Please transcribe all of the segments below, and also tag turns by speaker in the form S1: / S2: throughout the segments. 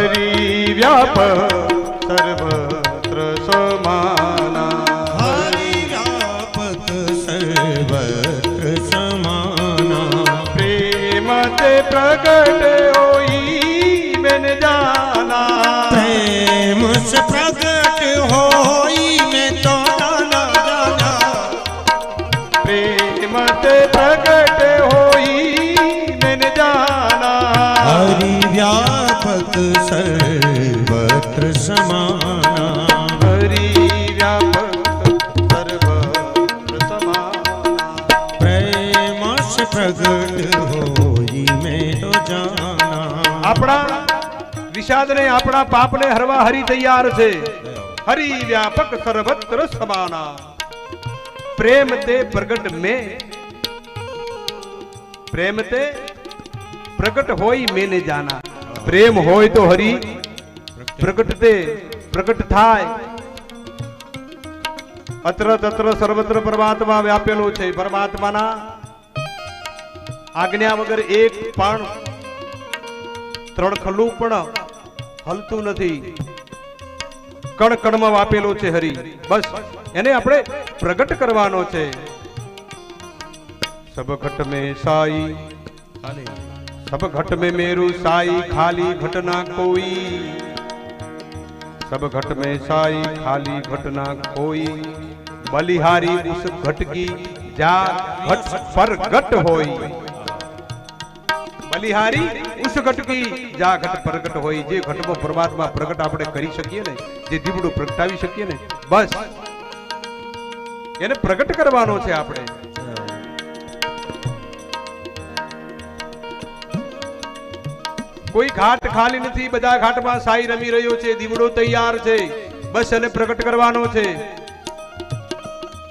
S1: હરિ વ્યાપક સર્વત્ર સમાના,
S2: હરિ વ્યાપક સર્વત્ર સમાના,
S1: પ્રેમ તે પ્રગટ હોઈ મેં જાના,
S2: પ્રેમ સે પ્રગટ હોઈ મેં તો જાના જાના,
S1: પ્રેમ તે પ્રગટ હોઈ મેં જાના,
S2: હરિ વ્યાપક સર્વત્ર સમાના,
S1: હરિ વ્યાપક સર્વત્ર સમાના,
S2: પ્રેમ સે પ્રગટ હોઈ મેં તો જાના.
S1: આપણા વિષાદને આપણા પાપને હરવા હરી તૈયાર છે. હરિ વ્યાપક સર્વત્ર સમાના, પ્રેમ તે પ્રગટ મેં, પ્રેમ તે પ્રગટ હોય મેને જાના. પ્રેમ હોય તો હરિ પ્રગટ તે પ્રગટ થાય. અત્ર તત્ર સર્વત્ર પરમાત્મા વ્યાપેલો છે. પરમાત્માના આજ્ઞા વગર એક પણ ત્રણ ખલ્લું પણ હલતું નથી. કણ કણમાં વાપેલો છે હરિ. બસ એને આપણે પ્રગટ કરવાનો છે. સબ ઘટ में साई, सब घट में मेरू साई, खाली घट ना कोई, सब घट में साई खाली घट ना कोई, बलिहारी उस घट की जा घट पर घट होई, बलिहारी उस घट की जा घट प्रगट होई. जे घटમાં પરમાત્મા પ્રગટ આપણે કરી શકીએ ને, જે દીવડું પ્રગટાવી શકીએ ને, બસ એને પ્રગટ કરવાનો છે આપણે. કોઈ ઘાટ ખાલી નથી, બધા ઘાટમાં સાઈ રમી રહ્યો છે, દીવડો તૈયાર છે. બસ એને પ્રગટ કરવાનો છે.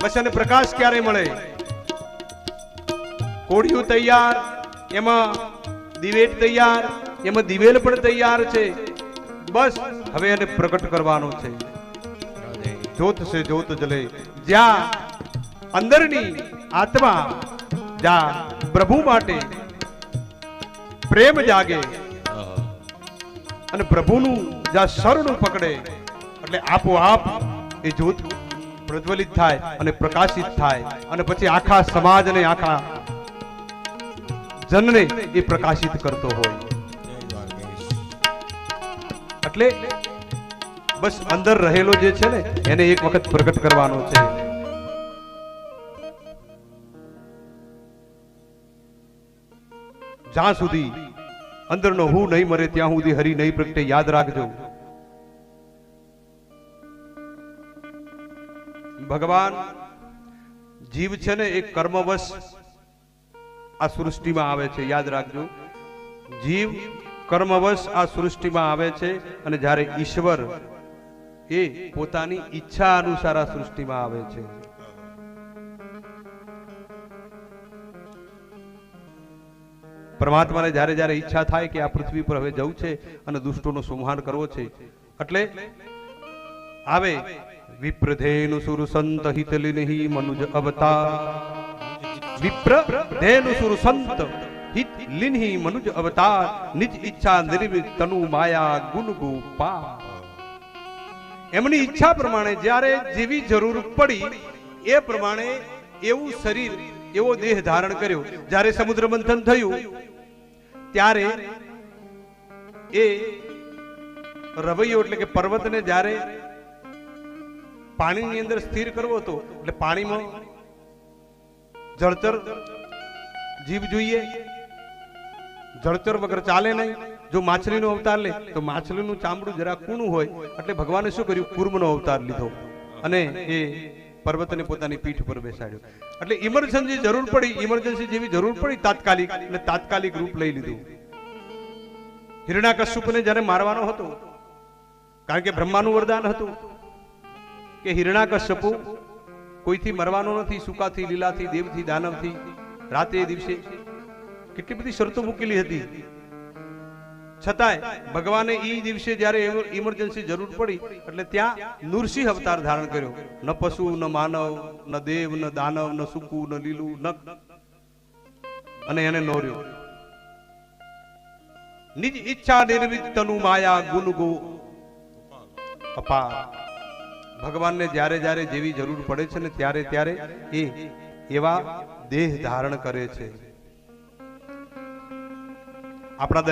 S1: બસ એને પ્રકાશ ક્યારે મળે? કોડિયું તૈયાર, એમાં દિવેટ તૈયાર, એમાં દિવેલ પણ તૈયાર છે. બસ હવે એને પ્રગટ કરવાનો છે. જ્યોત સે જ્યોત જલે. જ્યાં અંદરની આત્મા, જ્યાં પ્રભુ માટે પ્રેમ જાગે અને પ્રભુનું જ્યાં શરણું પકડે, એટલે આપોઆપ એ જ્યોત પ્રજ્વલિત થાય અને પ્રકાશિત થાય, અને પછી આખા સમાજ અને આખા જનને એ પ્રકાશિત કરતો હોય. એટલે બસ અંદર રહેલો જે છે ને, એને એક વખત પ્રગટ કરવાનો છે. જ્યાં સુધી અંદરનો હું નહીં મરે ત્યાં સુધી હરિ નહીં પ્રગટે. યાદ રાખજો, ભગવાન જીવ છે ને એક કર્મવશ આ સૃષ્ટિમાં આવે છે. યાદ રાખજો, જીવ કર્મવશ આ સૃષ્ટિમાં આવે છે, અને જ્યારે ઈશ્વર એ પોતાની ઈચ્છા અનુસાર આ સૃષ્ટિમાં આવે છે. પરમાત્માને જ્યારે જ્યારે ઈચ્છા થાય કે આ પૃથ્વી પર હવે જવું છે અને દુષ્ટોનો સંહાર કરવો છે, એટલે આવે. વિપ્રધેનુ સુર સંત હિતલિનિ મનુજ અવતાર, વિપ્રધેનુ સુર સંત હિતલિનિ મનુજ અવતાર, નિજ ઈચ્છા નિર્મિત તનુ માયા ગુણ ગોપાલ. એમની ઈચ્છા પ્રમાણે જ્યારે જેવી જરૂર પડી એ પ્રમાણે એવું શરીર, એવો દેહ ધારણ કર્યો. જ્યારે સમુદ્ર મંથન થયું ત્યારે એ રવૈયો એટલે કે પર્વતને જ્યારે પાણીની અંદર સ્થિર કરવો હતો, એટલે પાણીમાં જળચર જીવ જોઈએ, જળચર વગર ચાલે નહીં. જો માછલીનો અવતાર લે તો માછલીનું ચામડું જરા કૂણું હોય, એટલે ભગવાને શું કર્યું? કૂર્મનો અવતાર લીધો અને એ પર્વતને પોતાની પીઠ પર બેસાડ્યો. એટલે ઇમરજન્સી જરૂર પડી, ઇમરજન્સી જેવી જરૂર પડી તાત્કાલિક, એટલે તાત્કાલિક રૂપ લઈ લીધું. હિરણ્યકશ્યપને જ્યારે મારવાનો હતો, કારણ કે બ્રહ્માનું વરદાન હતું કે હિરણ્યકશ્યપ કોઈથી મરવાનો નથી, સુકાથી, લીલાથી, દેવથી, દાનવથી. રાતે દિવસે કેટલી બધી શરતો મૂકેલી હતી, છતાંય ભગવાને એ દિવસે જ્યારે ઇમરજન્સી જરૂર પડી એટલે ત્યાં નૃસિંહ અવતાર ધારણ કર્યો. ન પશુ, ન માનવ, ન દેવ, ન દાનવ, ન સૂકું, ન લીલું, ન, અને એને નોર્યો. નિજ ઈચ્છા નિર્મિત તનુ માયા ગુણ ગો અપાર. ભગવાનને જ્યારે જ્યારે જેવી જરૂર પડે છે ને ત્યારે ત્યારે એ એવા દેહ ધારણ કરે છે. આપણા દરેક